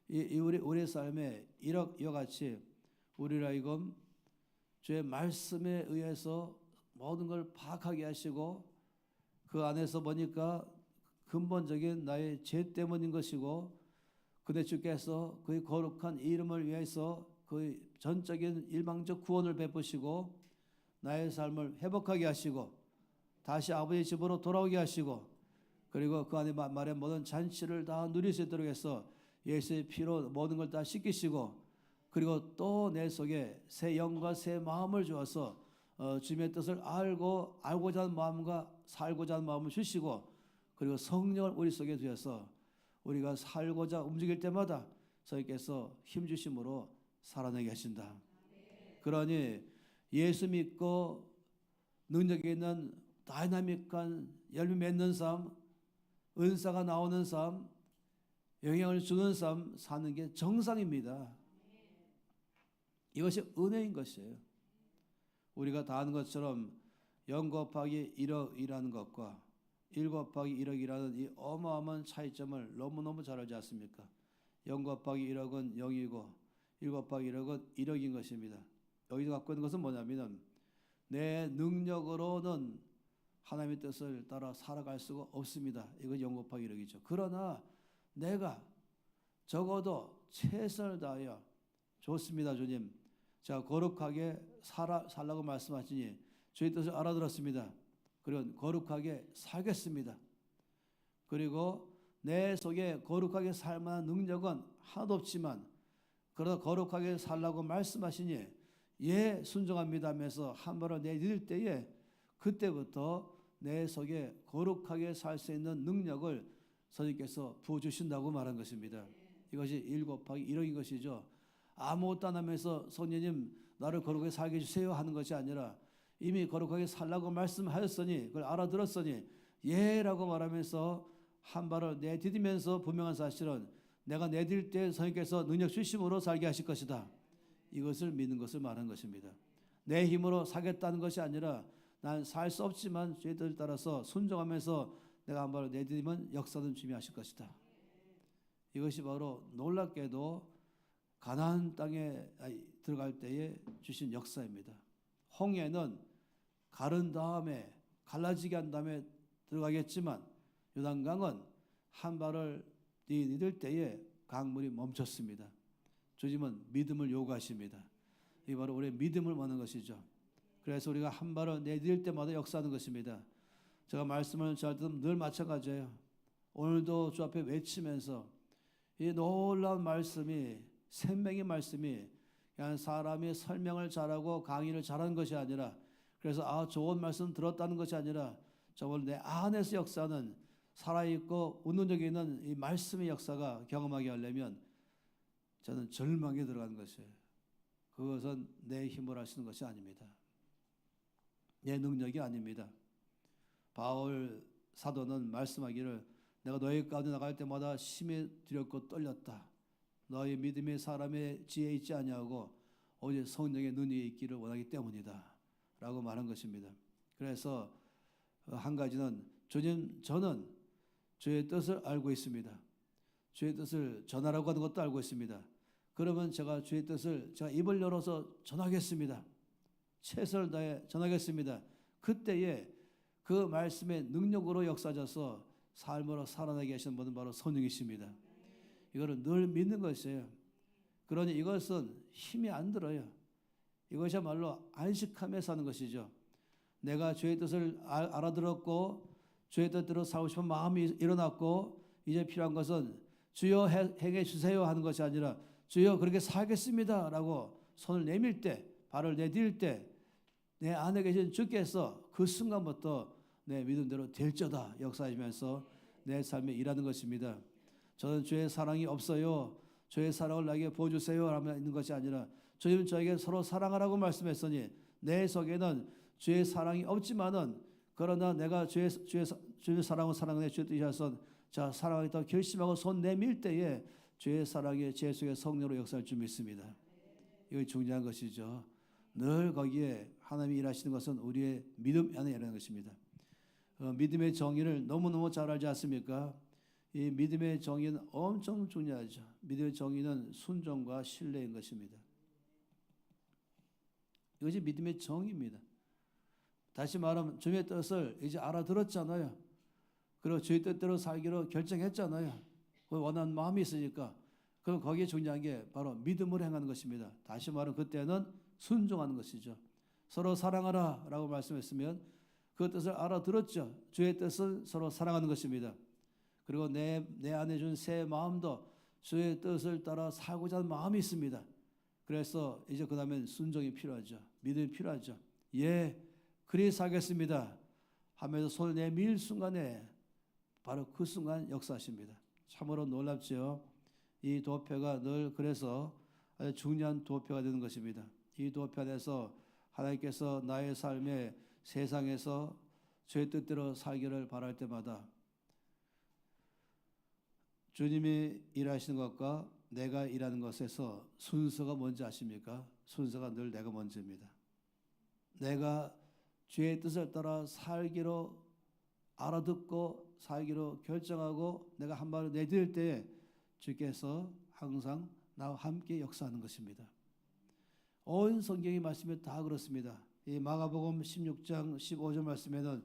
우리 삶에 이와 같이 우리를 하여금 주의 말씀에 의해서 모든 걸 파악하게 하시고 그 안에서 보니까 근본적인 나의 죄 때문인 것이고 그대 주께서 그의 거룩한 이름을 위해서 그 전적인 일방적 구원을 베푸시고 나의 삶을 회복하게 하시고 다시 아버지 집으로 돌아오게 하시고 그리고 그 안에 말의 모든 잔치를 다 누릴 수 있도록 해서 예수의 피로 모든 걸 다 씻기시고 그리고 또 내 속에 새 영과 새 마음을 주어서 주님의 뜻을 알고자 하는 마음과 살고자 하는 마음을 주시고 그리고 성령을 우리 속에 두어서 우리가 살고자 움직일 때마다 성령께서 힘 주심으로 살아내게 하신다. 그러니 예수 믿고 능력이 있는 다이나믹한 열매 맺는 삶, 은사가 나오는 삶, 영향을 주는 삶 사는 게 정상입니다. 이것이 은혜인 것이에요. 우리가 다 아는 것처럼 0 곱하기 1억이라는 것과 1 곱하기 1억이라는 이 어마어마한 차이점을 너무너무 잘 알지 않습니까? 0 곱하기 1억은 0이고 1 곱하기 1억은 1억인 것입니다. 여기서 갖고 있는 것은 뭐냐면 내 능력으로는 하나님의 뜻을 따라 살아갈 수가 없습니다. 이건 0 곱하기 1억이죠. 그러나 내가 적어도 최선을 다하여 좋습니다, 주님. 제가 거룩하게 살라고 말씀하시니 주의 뜻을 알아들었습니다. 그리고 거룩하게 살겠습니다. 그리고 내 속에 거룩하게 살 만한 능력은 하나도 없지만 그러나 거룩하게 살라고 말씀하시니 예 순종합니다 하면서 한 발을 내디딜 때에 그때부터 내 속에 거룩하게 살 수 있는 능력을 선생님께서 부어주신다고 말한 것입니다. 이것이 1 곱하기 1억인 것이죠. 아무것도 안 하면서 성령님 나를 거룩하게 살게 해주세요 하는 것이 아니라 이미 거룩하게 살라고 말씀하셨으니 그걸 알아들었으니 예라고 말하면서 한 발을 내디디면서 분명한 사실은 내가 내딜 때 성령께서 능력 주심으로 살게 하실 것이다. 이것을 믿는 것을 말하는 것입니다. 내 힘으로 살겠다는 것이 아니라 난 살 수 없지만 주의 뜻을 따라서 순종하면서 내가 한 발을 내디디면 역사는 주님이 하실 것이다. 이것이 바로 놀랍게도 가나안 땅에 들어갈 때에 주신 역사입니다. 홍해는 가른 다음에 갈라지게 한 다음에 들어가겠지만 요단강은 한 발을 디딜 때에 강물이 멈췄습니다. 주님은 믿음을 요구하십니다. 이 바로 우리의 믿음을 원하는 것이죠. 그래서 우리가 한 발을 내디딜 때마다 역사하는 것입니다. 제가 말씀을 잘 들으면 늘 마찬가지예요. 오늘도 주 앞에 외치면서 이 놀라운 말씀이 생명의 말씀이 그냥 사람이 설명을 잘하고 강의를 잘하는 것이 아니라 그래서 좋은 말씀 들었다는 것이 아니라 정말 내 안에서 역사는 살아있고 운동력이 있는 이 말씀의 역사가 경험하게 하려면 저는 절망에 들어가는 것이에요. 그것은 내 힘으로 할 수 있는 것이 아닙니다. 내 능력이 아닙니다. 바울 사도는 말씀하기를 내가 너희 가운데 나갈 때마다 심히 두렵고 떨렸다. 너희 믿음이 사람의 지혜에 있지 아니하고 오직 성령의 눈이 있기를 원하기 때문이다. 라고 말한 것입니다. 그래서 한 가지는 주님 저는 주의 뜻을 알고 있습니다. 주의 뜻을 전하라고 하는 것도 알고 있습니다. 그러면 제가 주의 뜻을 제가 입을 열어서 전하겠습니다. 최선을 다해 전하겠습니다. 그때에 그 말씀의 능력으로 역사져서 삶으로 살아나게 하시는 분은 바로 성령이십니다. 이거를 늘 믿는 것이에요. 그러니 이것은 힘이 안 들어요. 이것이야말로 안식하며 사는 것이죠. 내가 주의 뜻을 알아들었고 주의 뜻대로 살고 싶은 마음이 일어났고 이제 필요한 것은 주여 행해 주세요 하는 것이 아니라 주여 그렇게 살겠습니다 라고 손을 내밀 때 발을 내딜 때 내 안에 계신 주께서 그 순간부터 내 믿음대로 될저다 역사하시면서 내 삶에 일하는 것입니다. 저는 주의 사랑이 없어요. 주의 사랑을 나에게 보여주세요 하면 있는 것이 아니라 주님 저에게 서로 사랑하라고 말씀했으니 내 속에는 주의 사랑이 없지만은 그러나 내가 주의 사랑을 사랑해 주의 뜻이셔서 자 사랑하겠다고 결심하고 손 내밀 때에 주의 사랑이 제 속에 성령으로 역사할 줄 믿습니다. 이거 중요한 것이죠. 늘 거기에 하나님이 일하시는 것은 우리의 믿음 안에 일하는 것입니다. 믿음의 정의를 너무너무 잘 알지 않습니까? 이 믿음의 정의는 엄청 중요하죠. 믿음의 정의는 순종과 신뢰인 것입니다. 이것이 믿음의 정의입니다. 다시 말하면 주님의 뜻을 이제 알아들었잖아요. 그리고 주의 뜻대로 살기로 결정했잖아요. 그 원하는 마음이 있으니까. 그럼 거기에 중요한 게 바로 믿음으로 행하는 것입니다. 다시 말하면 그때는 순종하는 것이죠. 서로 사랑하라 라고 말씀했으면 그 뜻을 알아들었죠. 주의 뜻은 서로 사랑하는 것입니다. 그리고 내 안에 준 새 마음도 주의 뜻을 따라 살고자 하는 마음이 있습니다. 그래서 이제 그 다음엔 순종이 필요하죠. 믿음이 필요하죠. 예, 그리 살겠습니다 하면서 손을 내밀 순간에 바로 그 순간 역사하십니다. 참으로 놀랍죠. 이 도표가 늘 그래서 아주 중요한 도표가 되는 것입니다. 이 도표 안에서 하나님께서 나의 삶에 세상에서 주의 뜻대로 살기를 바랄 때마다 주님이 일하시는 것과 내가 일하는 것에서 순서가 뭔지 아십니까? 순서가 늘 내가 먼저입니다. 내가 주의 뜻을 따라 살기로 알아듣고 살기로 결정하고 내가 한 발을 내딜 때에 주께서 항상 나와 함께 역사하는 것입니다. 온 성경의 말씀이 다 그렇습니다. 이 마가복음 16장 15절 말씀에는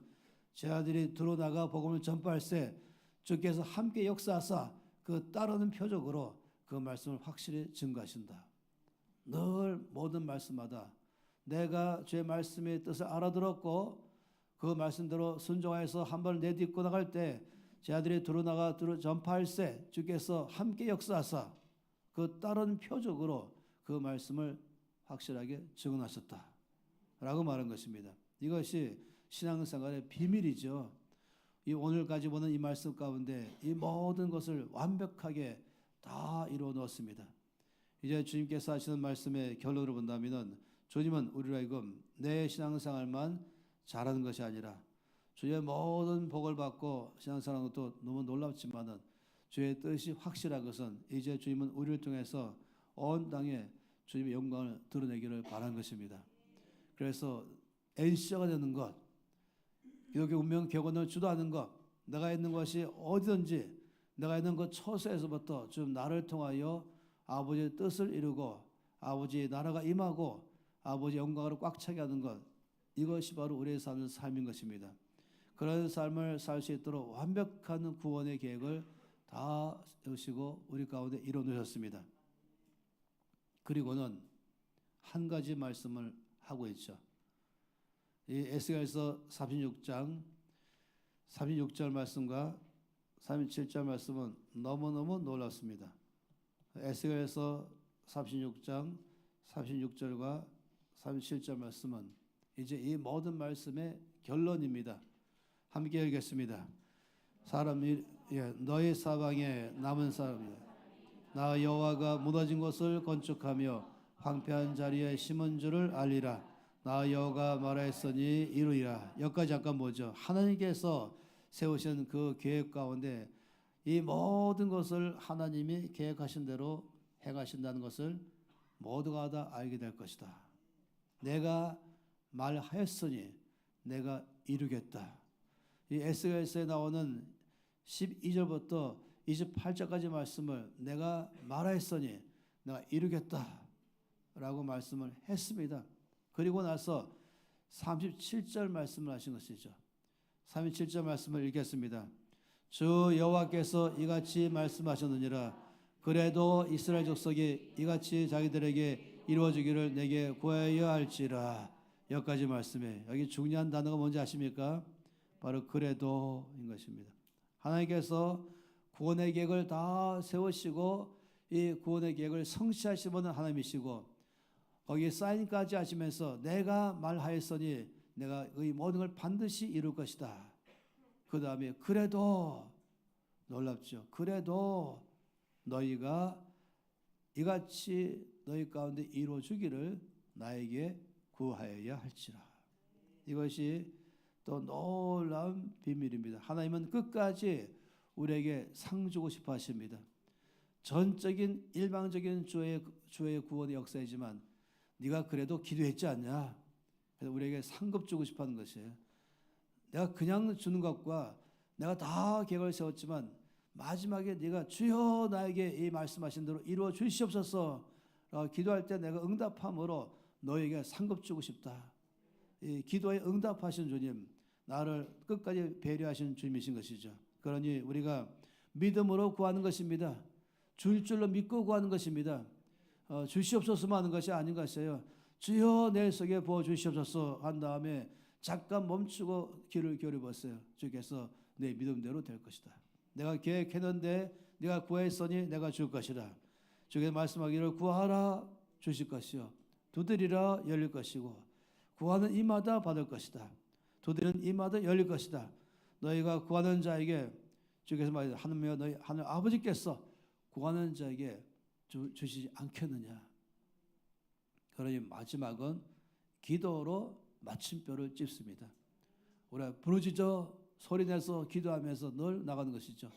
제 아들이 들어나가 복음을 전파할세 주께서 함께 역사하사 그 따르는 표적으로 그 말씀을 확실히 증거하신다. 늘 모든 말씀마다 내가 주의 말씀의 뜻을 알아들었고 그 말씀대로 순종하여서 한 발 내딛고 나갈 때 제 아들이 들어나가 전파할세 주께서 함께 역사하사 그 따른 표적으로 그 말씀을 확실하게 증언하셨다라고 말한 것입니다. 이것이 신앙생활의 비밀이죠. 이 오늘까지 보는 이 말씀 가운데 이 모든 것을 완벽하게 다 이루어 놓았습니다. 이제 주님께서 하시는 말씀의 결론으로 본다면은 주님은 우리로 하여금 내 신앙생활만 잘하는 것이 아니라 주의 모든 복을 받고 신앙생활하는 것도 너무 놀랍지만은 주의 뜻이 확실한 것은 이제 주님은 우리를 통해서 온 땅에 주님의 영광을 드러내기를 바라는 것입니다. 그래서 NC가 되는 것, 이렇게 운명 객원을 주도하는 것, 내가 있는 것이 어디든지 내가 있는 것 처소에서부터 좀 나를 통하여 아버지의 뜻을 이루고 아버지의 나라가 임하고 아버지의 영광으로 꽉 차게 하는 것, 이것이 바로 우리의 삶인 것입니다. 그런 삶을 살 수 있도록 완벽한 구원의 계획을 다 세우시고 우리 가운데 이루어 놓으셨습니다. 그리고는 한 가지 말씀을 하고 있죠. 이 에스겔서 36장 36절 말씀과 37절 말씀은 너무너무 놀랍습니다. 에스겔서 36장 36절과 37절 말씀은 이제 이 모든 말씀의 결론입니다. 함께 읽겠습니다. 사람이 너희 사방에 남은 사람이야. 나 여호와가 무너진 곳을 건축하며 황폐한 자리에 심은 줄을 알리라. 나 여호와가 말하였으니 이루리라. 여기까지 잠깐 보죠. 하나님께서 세우신 그 계획 가운데 이 모든 것을 하나님이 계획하신 대로 행하신다는 것을 모두가 다 알게 될 것이다. 내가 말하였으니 내가 이루겠다. 이 에스겔서에 나오는 12절부터 28절까지 말씀을 내가 말하였으니 내가 이루겠다라고 말씀을 했습니다. 그리고 나서 37절 말씀을 하신 것이죠. 37절 말씀을 읽겠습니다. 주 여호와께서 이같이 말씀하셨느니라. 그래도 이스라엘 족속이 이같이 자기들에게 이루어지기를 내게 구하여야 할지라. 여기까지 말씀에 여기 중요한 단어가 뭔지 아십니까? 바로 그래도인 것입니다. 하나님께서 구원의 계획을 다 세우시고 이 구원의 계획을 성취하시는 하나님이시고 거기에 사인까지 하시면서 내가 말하였으니 내가 이 모든 걸 반드시 이룰 것이다. 그 다음에 그래도 놀랍죠. 그래도 너희가 이같이 너희 가운데 이루어주기를 나에게 구하여야 할지라. 이것이 또 놀라운 비밀입니다. 하나님은 끝까지 우리에게 상 주고 싶어 하십니다. 전적인 일방적인 주의 구원의 역사이지만 네가 그래도 기도했지 않냐? 그래서 우리에게 상급 주고 싶어 하는 것이에요. 내가 그냥 주는 것과 내가 다 계획을 세웠지만 마지막에 네가 주여 나에게 이 말씀하신 대로 이루어 주시옵소서 기도할 때 내가 응답함으로 너에게 상급 주고 싶다. 이 기도에 응답하신 주님, 나를 끝까지 배려하시는 주님이신 것이죠. 그러니 우리가 믿음으로 구하는 것입니다. 줄 줄로 믿고 구하는 것입니다. 주시옵소서만 하는 것이 아닌 것이에요. 주여 내 속에 부어 주시옵소서 한 다음에 잠깐 멈추고 귀를 기울여봤어요. 주께서 내 믿음대로 될 것이다. 내가 계획했는데 네가 구했으니 내가 줄 것이다. 주께서 말씀하기를 구하라 주실 것이요 두드리라 열릴 것이고 구하는 이마다 받을 것이다. 두드리는 이마다 열릴 것이다. 너희가 구하는 자에게 주께서 말하기를 하느님이여 너희 하늘 아버지께서 구하는 자에게 주시지 않겠느냐. 그러니 마지막은 기도로 마침표를 찍습니다. 우리가 부르짖어 소리내서 기도하면서 늘 나가는 것이죠.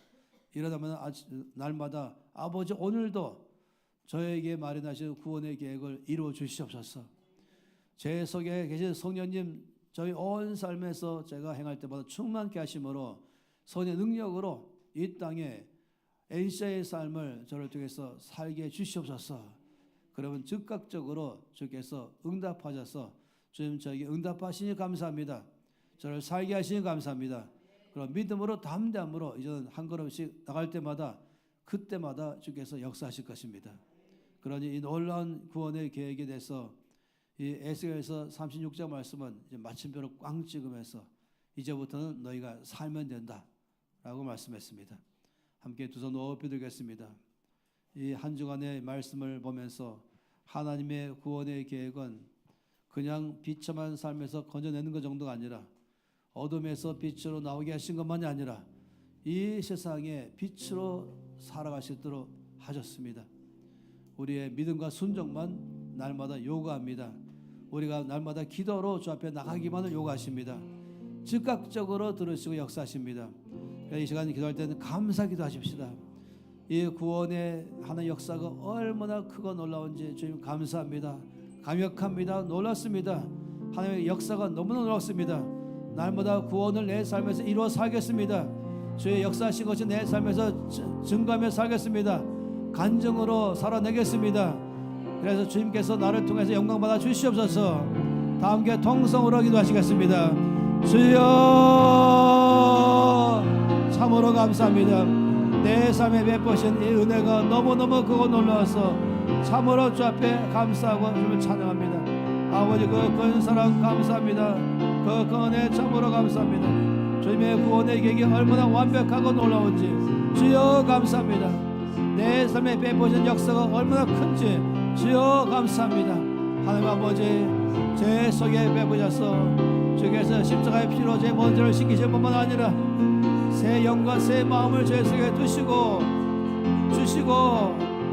이러다면 날마다 아버지 오늘도 저에게 마련하신 구원의 계획을 이루어 주시옵소서. 제 속에 계신 성령님 저희 온 삶에서 제가 행할 때마다 충만케 하심으로 성령의 능력으로 이 땅에 엔시아의 삶을 저를 통해서 살게 주시옵소서. 그러면 즉각적으로 주께서 응답하셔서 주님 저에게 응답하시니 감사합니다. 저를 살게 하시니 감사합니다. 그럼 믿음으로 담대함으로 이제는 한 걸음씩 나갈 때마다 그때마다 주께서 역사하실 것입니다. 그러니 이 놀라운 구원의 계획에 대해서 이 에스겔서 36장 말씀은 이제 마침표를 꽝 찍으면서 이제부터는 너희가 살면 된다라고 말씀했습니다. 함께 두 손 높이 들겠습니다. 이 한 주간의 말씀을 보면서 하나님의 구원의 계획은 그냥 비참한 삶에서 건져내는 것 정도가 아니라 어둠에서 빛으로 나오게 하신 것만이 아니라 이 세상에 빛으로 살아갈 수 있도록 하셨습니다. 우리의 믿음과 순종만 날마다 요구합니다. 우리가 날마다 기도로 주 앞에 나가기만을 요구하십니다. 즉각적으로 들으시고 역사하십니다. 이 시간 기도할 때는 감사 기도하십시다. 이 구원의 하나의 역사가 얼마나 크고 놀라운지 주님 감사합니다. 감격합니다. 놀랐습니다. 하나님의 역사가 너무나 놀랍습니다. 날마다 구원을 내 삶에서 이루어 살겠습니다. 주의 역사하신 것이 내 삶에서 증거하며 살겠습니다. 간증으로 살아내겠습니다. 그래서 주님께서 나를 통해서 영광 받아 주시옵소서. 다 함께 통성으로 기도하시겠습니다. 주여 참으로 감사합니다. 내 삶에 베푸신 이 은혜가 너무너무 크고 놀라워서 참으로 주 앞에 감사하고 주님을 찬양합니다. 아버지 그 큰 사랑 감사합니다. 그 큰 은혜 참으로 감사합니다. 주님의 구원의 계획이 얼마나 완벽하고 놀라운지 주여 감사합니다. 내 삶에 베푸신 역사가 얼마나 큰지 주여 감사합니다. 하나님 아버지 제 속에 베푸셔서 주께서 십자가의 피로 제 모든 죄를 씻기실 뿐만 아니라 새 영과 새 마음을 제 속에 주시고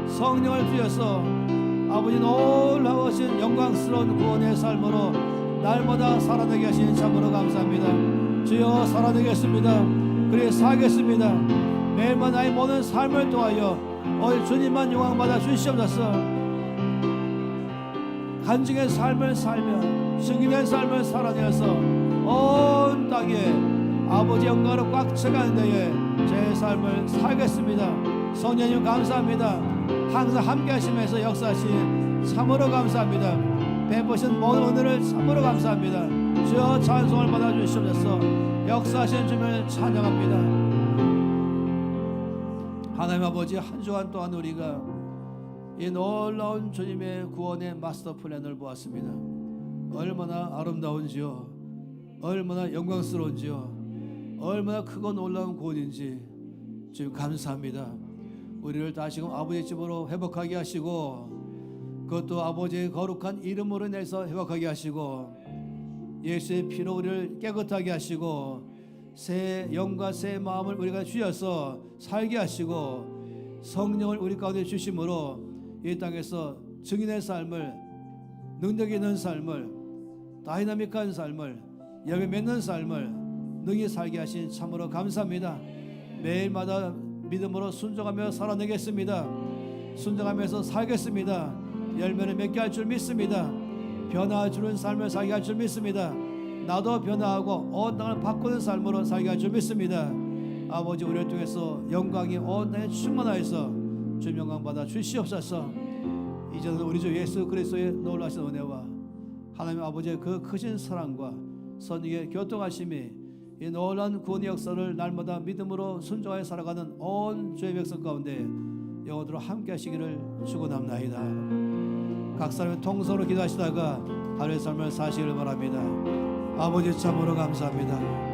성령을 주셔서 아버지 놀라우신 영광스러운 구원의 삶으로 날마다 살아내게 하시니 참으로 감사합니다. 주여 살아내겠습니다. 그래 살겠습니다. 매일만 나의 모든 삶을 통하여 주님만 영광받아 주시옵소서. 간증의 삶을 살며 증인의 삶을 살아내어서 온 땅에 아버지 영광으로 꽉 차가는 데에 제 삶을 살겠습니다. 성령님 감사합니다. 항상 함께 하시면서 역사하신 참으로 감사합니다. 베푸신 모든 은혜를 참으로 감사합니다. 주여 찬송을 받아 주시옵소서. 역사하신 주님을 찬양합니다. 하나님 아버지 한 주간 동안 우리가 이 놀라운 주님의 구원의 마스터 플랜을 보았습니다. 얼마나 아름다운지요, 얼마나 영광스러운지요, 얼마나 크고 놀라운 구원인지 주님 감사합니다. 우리를 다시금 아버지 집으로 회복하게 하시고 그것도 아버지의 거룩한 이름으로 인해서 회복하게 하시고 예수의 피로 우리를 깨끗하게 하시고 새 영과 새 마음을 우리가 주셔서 살게 하시고 성령을 우리 가운데 주심으로 이 땅에서 증인의 삶을, 능력 있는 삶을, 다이나믹한 삶을, 열매 맺는 삶을 능히 살게 하신 참으로 감사합니다. 매일마다 믿음으로 순종하며 살아내겠습니다. 순종하면서 살겠습니다. 열매를 맺게 할 줄 믿습니다. 변화 주는 삶을 살게 할 줄 믿습니다. 나도 변화하고 온 땅을 바꾸는 삶으로 살게 할 줄 믿습니다. 아버지 우리를 통해서 영광이 온 땅에 충만하여서 주님 영광 받아 주시옵소서. 이제는 우리 주 예수 그리스도의 놀라신 은혜와 하나님 아버지의 그 크신 사랑과 선의의 교통하심이 이 놀라운 구원의 역사를 날마다 믿음으로 순종하여 살아가는 온 주의 백성 가운데 영원토록 함께 하시기를 축원합나이다. 각 사람의 통성으로 기도하시다가 하루의 삶을 사시기를 바랍니다. 아버지 참으로 감사합니다.